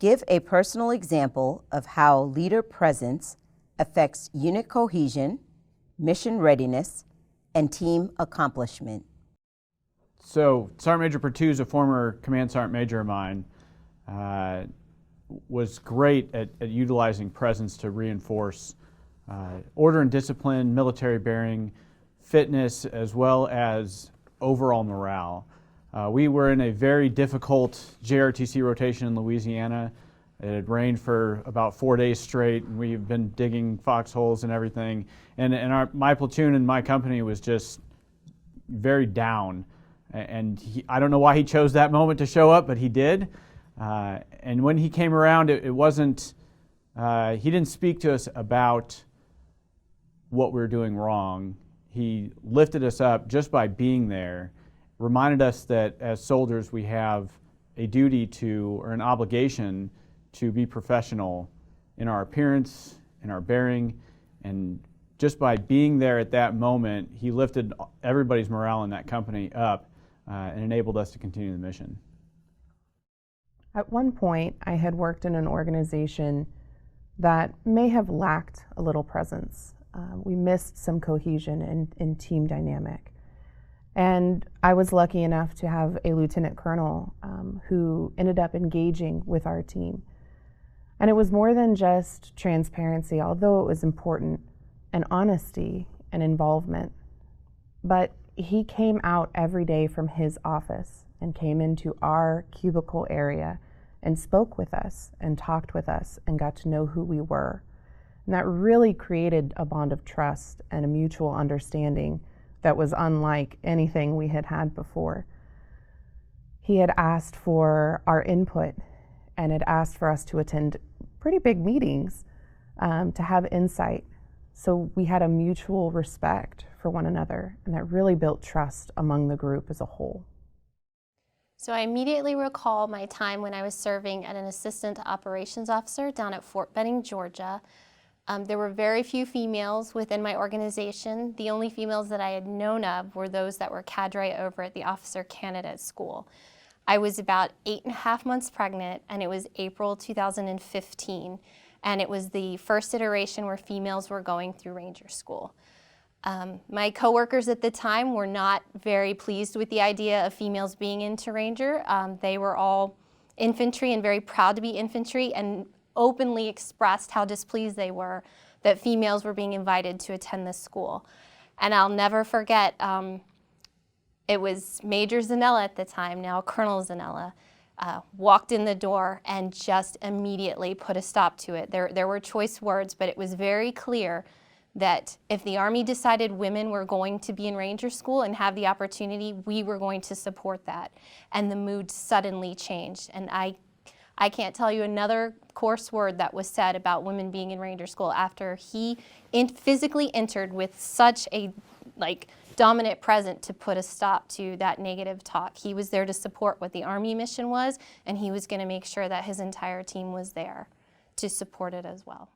Give a personal example of how leader presence affects unit cohesion, mission readiness, and team accomplishment. So Sergeant Major Perttu is a former Command Sergeant Major of mine. Was great at utilizing presence to reinforce order and discipline, military bearing, fitness, as well as overall morale. We were in a very difficult JRTC rotation in Louisiana. It had rained for about 4 days straight, and we've been digging foxholes and everything. And my platoon and my company was just very down. And I don't know why he chose that moment to show up, but he did. And when he came around, it wasn't, he didn't speak to us about what we were doing wrong. He lifted us up just by being there, reminded us that as soldiers we have a duty to, or an obligation to be professional in our appearance, in our bearing, and just by being there at that moment, he lifted everybody's morale in that company up and enabled us to continue the mission. At one point, I had worked in an organization that may have lacked a little presence. We missed some cohesion in team dynamic. And I was lucky enough to have a lieutenant colonel who ended up engaging with our team. And it was more than just transparency, although it was important, and honesty and involvement. But he came out every day from his office and came into our cubicle area and spoke with us and talked with us and got to know who we were. And that really created a bond of trust and a mutual understanding that was unlike anything we had had before. He had asked for our input and had asked for us to attend pretty big meetings to have insight. So we had a mutual respect for one another, and that really built trust among the group as a whole. So I immediately recall my time when I was serving as an assistant operations officer down at Fort Benning, Georgia. There were very few females within my organization. The only females that I had known of were those that were cadre over at the officer candidate school. I was about 8.5 months pregnant, and it was April 2015, and it was the first iteration where females were going through Ranger School. My coworkers at the time were not very pleased with the idea of females being into Ranger. They were all infantry and very proud to be infantry, and openly expressed how displeased they were that females were being invited to attend this school. And I'll never forget, it was Major Zanella at the time, now Colonel Zanella, walked in the door and just immediately put a stop to it. There were choice words, but it was very clear that if the Army decided women were going to be in Ranger School and have the opportunity, we were going to support that. And the mood suddenly changed. And I can't tell you another coarse word that was said about women being in Ranger School after he physically entered with such a dominant presence to put a stop to that negative talk. He was there to support what the Army mission was, and he was going to make sure that his entire team was there to support it as well.